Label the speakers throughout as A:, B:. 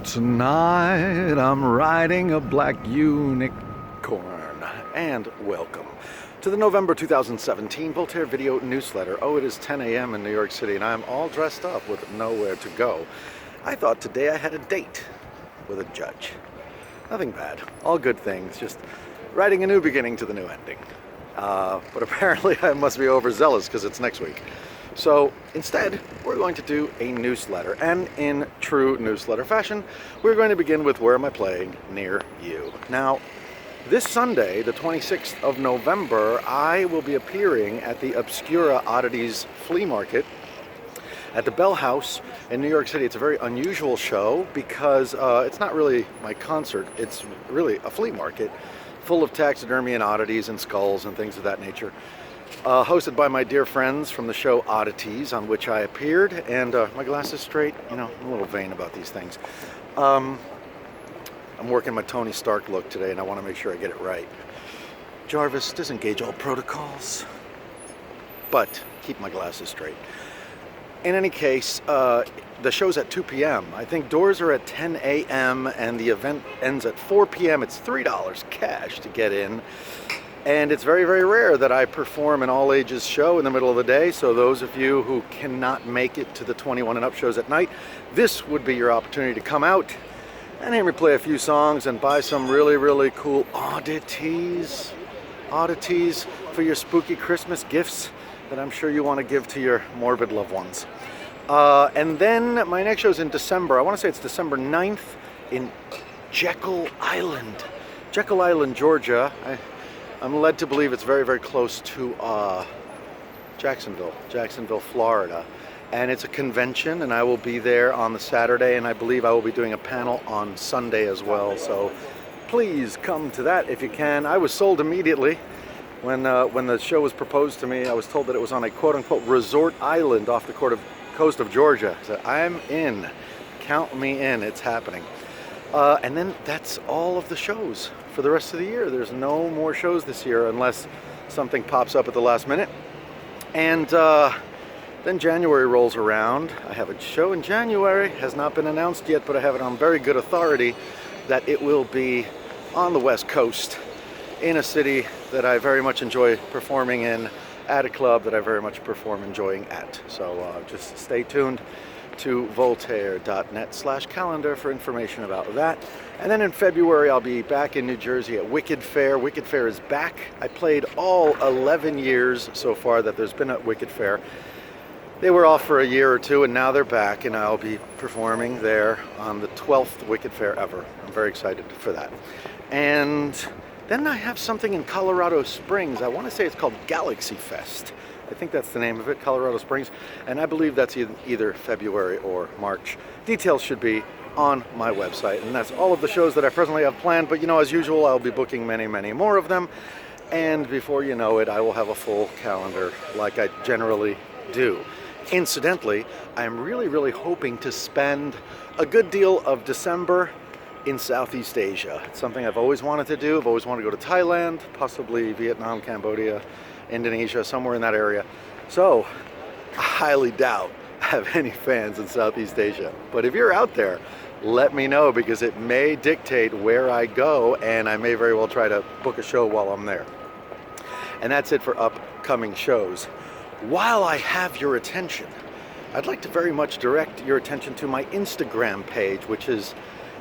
A: Tonight I'm riding a black unicorn, and welcome to the November 2017 Voltaire video newsletter. Oh, it is 10 a.m. in New York City and I'm all dressed up with nowhere to go. I thought today I had a date with a judge. Nothing bad, all good things, just writing a new beginning to the new ending. But apparently I must be overzealous because it's next week. So instead, we're going to do a newsletter, and in true newsletter fashion, we're going to begin with Where Am I Playing Near You. Now, this Sunday, the 26th of November, I will be appearing at the Obscura Oddities Flea Market at the Bell House in New York City. It's a very unusual show because it's not really my concert, it's really a flea market full of taxidermy and oddities and skulls and things of that nature. Hosted by my dear friends from the show Oddities, on which I appeared, and my glasses straight, you know, I'm a little vain about these things. I'm working my Tony Stark look today, and I want to make sure I get it right. Jarvis, disengage all protocols, but keep my glasses straight. In any case, the show's at 2 p.m. I think doors are at 10 a.m. and the event ends at 4 p.m. It's $3 cash to get in. And it's very, very rare that I perform an all-ages show in the middle of the day, so those of you who cannot make it to the 21 and up shows at night, this would be your opportunity to come out and hear me play a few songs and buy some really, really cool oddities for your spooky Christmas gifts that I'm sure you want to give to your morbid loved ones. And then my next show's in December. I want to say it's December 9th in Jekyll Island, Georgia. I'm led to believe it's very, very close to Jacksonville, Florida. And it's a convention, and I will be there on the Saturday, and I believe I will be doing a panel on Sunday as well. So please come to that if you can. I was sold immediately. When the show was proposed to me, I was told that it was on a quote-unquote resort island off the coast of Georgia. I said, I'm in. Count me in. It's happening. And then that's all of the shows for the rest of the year. There's no more shows this year unless something pops up at the last minute. And then January rolls around. I have a show in January, has not been announced yet, but I have it on very good authority that it will be on the West Coast in a city that I very much enjoy performing in, at a club that I very much enjoying at. So just stay tuned to voltaire.net/calendar for information about that. And then in February, I'll be back in New Jersey at Wicked Fair. Wicked Fair is back. I played all 11 years so far that there's been at Wicked Fair. They were off for a year or two, and now they're back, and I'll be performing there on the 12th Wicked Fair ever. I'm very excited for that. And then I have something in Colorado Springs. I want to say it's called Galaxy Fest. I think that's the name of it, Colorado Springs, and I believe that's either February or March. Details should be on my website, and that's all of the shows that I presently have planned, but you know, as usual, I'll be booking many, many more of them, and before you know it, I will have a full calendar like I generally do. Incidentally, I'm really, really hoping to spend a good deal of December in Southeast Asia. It's something I've always wanted to do. I've always wanted to go to Thailand, possibly Vietnam, Cambodia, Indonesia, somewhere in that area. So I highly doubt I have any fans in Southeast Asia. But if you're out there, let me know, because it may dictate where I go, and I may very well try to book a show while I'm there. And that's it for upcoming shows. While I have your attention, I'd like to very much direct your attention to my Instagram page, which is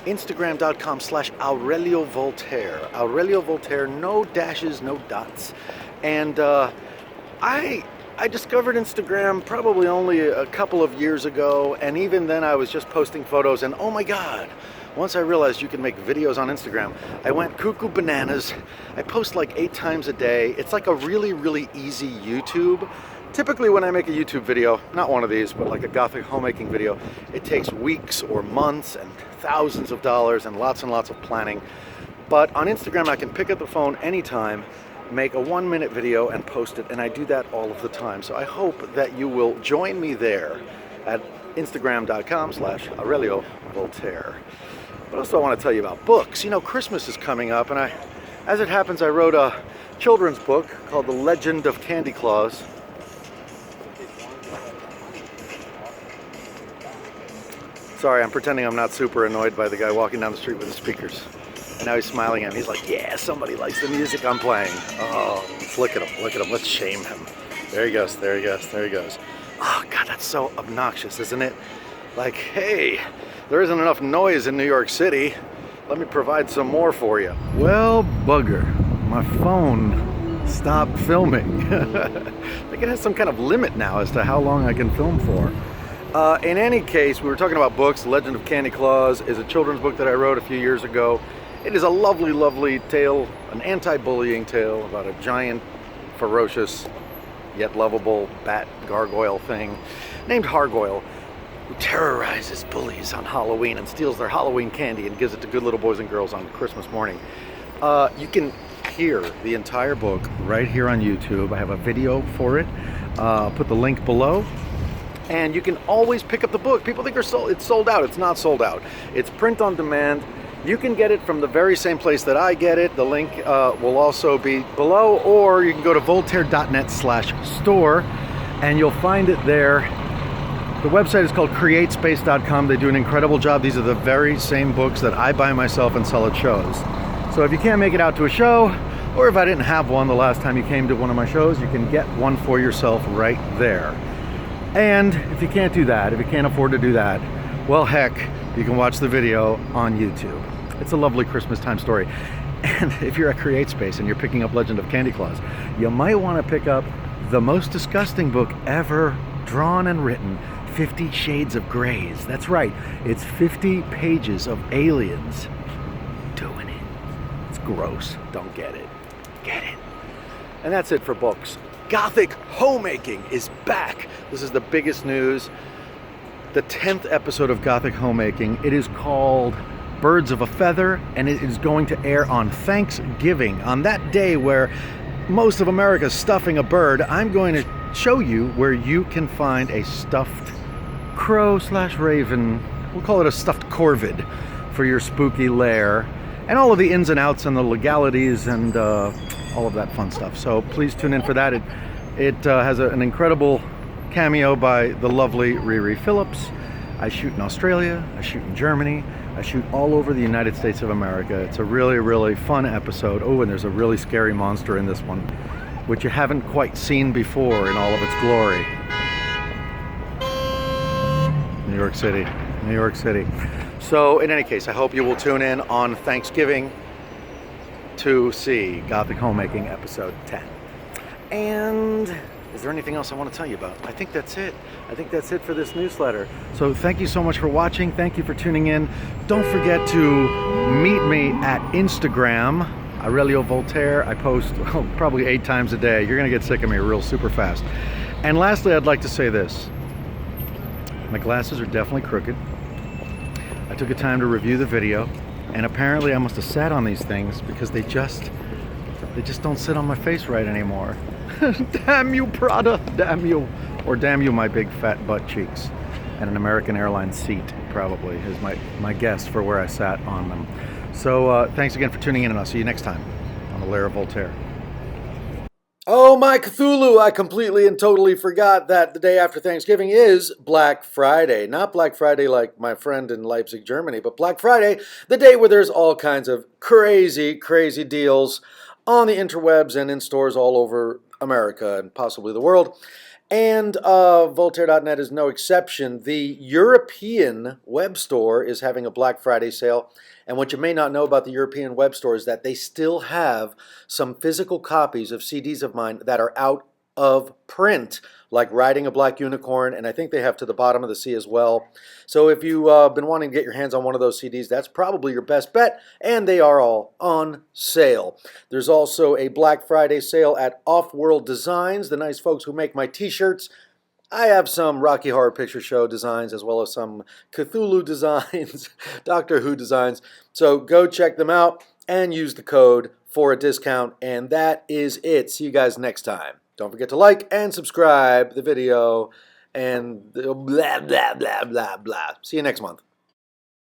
A: Instagram.com/Aurelio Voltaire. Aurelio Voltaire, no dashes, no dots. And I discovered Instagram probably only a couple of years ago, and even then I was just posting photos, and oh my God, once I realized you can make videos on Instagram, I went cuckoo bananas. I post like 8 times a day. It's like a really, really easy YouTube. Typically when I make a YouTube video, not one of these, but like a Gothic Homemaking video, it takes weeks or months and thousands of dollars and lots of planning. But on Instagram, I can pick up the phone anytime, make a 1-minute video and post it, and I do that all of the time. So I hope that you will join me there at Instagram.com/Aurelio Voltaire. But also I want to tell you about books. You know, Christmas is coming up, and as it happens, I wrote a children's book called The Legend of Candy Claus. Sorry, I'm pretending I'm not super annoyed by the guy walking down the street with the speakers. And now he's smiling at me. He's like, yeah, somebody likes the music I'm playing. Oh, look at him, look at him. Let's shame him. There he goes, there he goes, there he goes. Oh, God, that's so obnoxious, isn't it? Like, hey, there isn't enough noise in New York City. Let me provide some more for you. Well, bugger, my phone stopped filming. I think it has some kind of limit now as to how long I can film for. In any case, we were talking about books. Legend of Candy Claus is a children's book that I wrote a few years ago. It is a lovely, lovely tale, an anti-bullying tale about a giant, ferocious, yet lovable bat gargoyle thing named Hargoyle, who terrorizes bullies on Halloween and steals their Halloween candy and gives it to good little boys and girls on Christmas morning. You can hear the entire book right here on YouTube. I have a video for it. Put the link below. And you can always pick up the book. People think it's sold out. It's not sold out. It's print on demand. You can get it from the very same place that I get it. The link will also be below, or you can go to voltaire.net/store and you'll find it there. The website is called createspace.com. They do an incredible job. These are the very same books that I buy myself and sell at shows. So if you can't make it out to a show, or if I didn't have one the last time you came to one of my shows, you can get one for yourself right there. And if you can't do that, if you can't afford to do that, well, heck, you can watch the video on YouTube. It's a lovely Christmas time story. And if you're at CreateSpace and you're picking up Legend of Candy Claus, you might want to pick up the most disgusting book ever drawn and written, 50 Shades of Greys. That's right, it's 50 pages of aliens doing it. It's gross. Don't get it. Get it. And that's it for books. Gothic Homemaking is back. This is the biggest news. The 10th episode of Gothic Homemaking. It is called Birds of a Feather, and it is going to air on Thanksgiving. On that day where most of America is stuffing a bird, I'm going to show you where you can find a stuffed crow/raven. We'll call it a stuffed corvid for your spooky lair, and all of the ins and outs and the legalities and all of that fun stuff. So please tune in for that. It has an incredible cameo by the lovely Riri Phillips. I shoot in Australia, I shoot in Germany, I shoot all over the United States of America. It's a really, really fun episode. Oh, and there's a really scary monster in this one, which you haven't quite seen before in all of its glory. New York City, New York City. So in any case, I hope you will tune in on Thanksgiving to see Gothic Homemaking episode 10. And is there anything else I want to tell you about? I think that's it. I think that's it for this newsletter. So thank you so much for watching. Thank you for tuning in. Don't forget to meet me at Instagram, Aurelio Voltaire. I post probably 8 times a day. You're going to get sick of me real super fast. And lastly, I'd like to say this. My glasses are definitely crooked. I took a time to review the video, and apparently I must have sat on these things because they just don't sit on my face right anymore. Damn you, Prada, damn you. Or damn you, my big fat butt cheeks. And an American Airlines seat, probably, is my guess for where I sat on them. So thanks again for tuning in, and I'll see you next time on the Lair of Voltaire. Oh my Cthulhu, I completely and totally forgot that the day after Thanksgiving is Black Friday. Not Black Friday like my friend in Leipzig, Germany, but Black Friday, the day where there's all kinds of crazy, crazy deals on the interwebs and in stores all over America and possibly the world. And Voltaire.net is no exception. The European web store is having a Black Friday sale. And what you may not know about the European web store is that they still have some physical copies of CDs of mine that are out of print, like Riding a Black Unicorn, and I think they have To the Bottom of the Sea as well. So if you've been wanting to get your hands on one of those CDs, that's probably your best bet, and they are all on sale. There's also a Black Friday sale at Off-World Designs, the nice folks who make my t-shirts. I have some Rocky Horror Picture Show designs as well as some Cthulhu designs, Doctor Who designs. So go check them out and use the code for a discount. And that is it. See you guys next time. Don't forget to like and subscribe the video and blah, blah, blah, blah, blah. See you next month.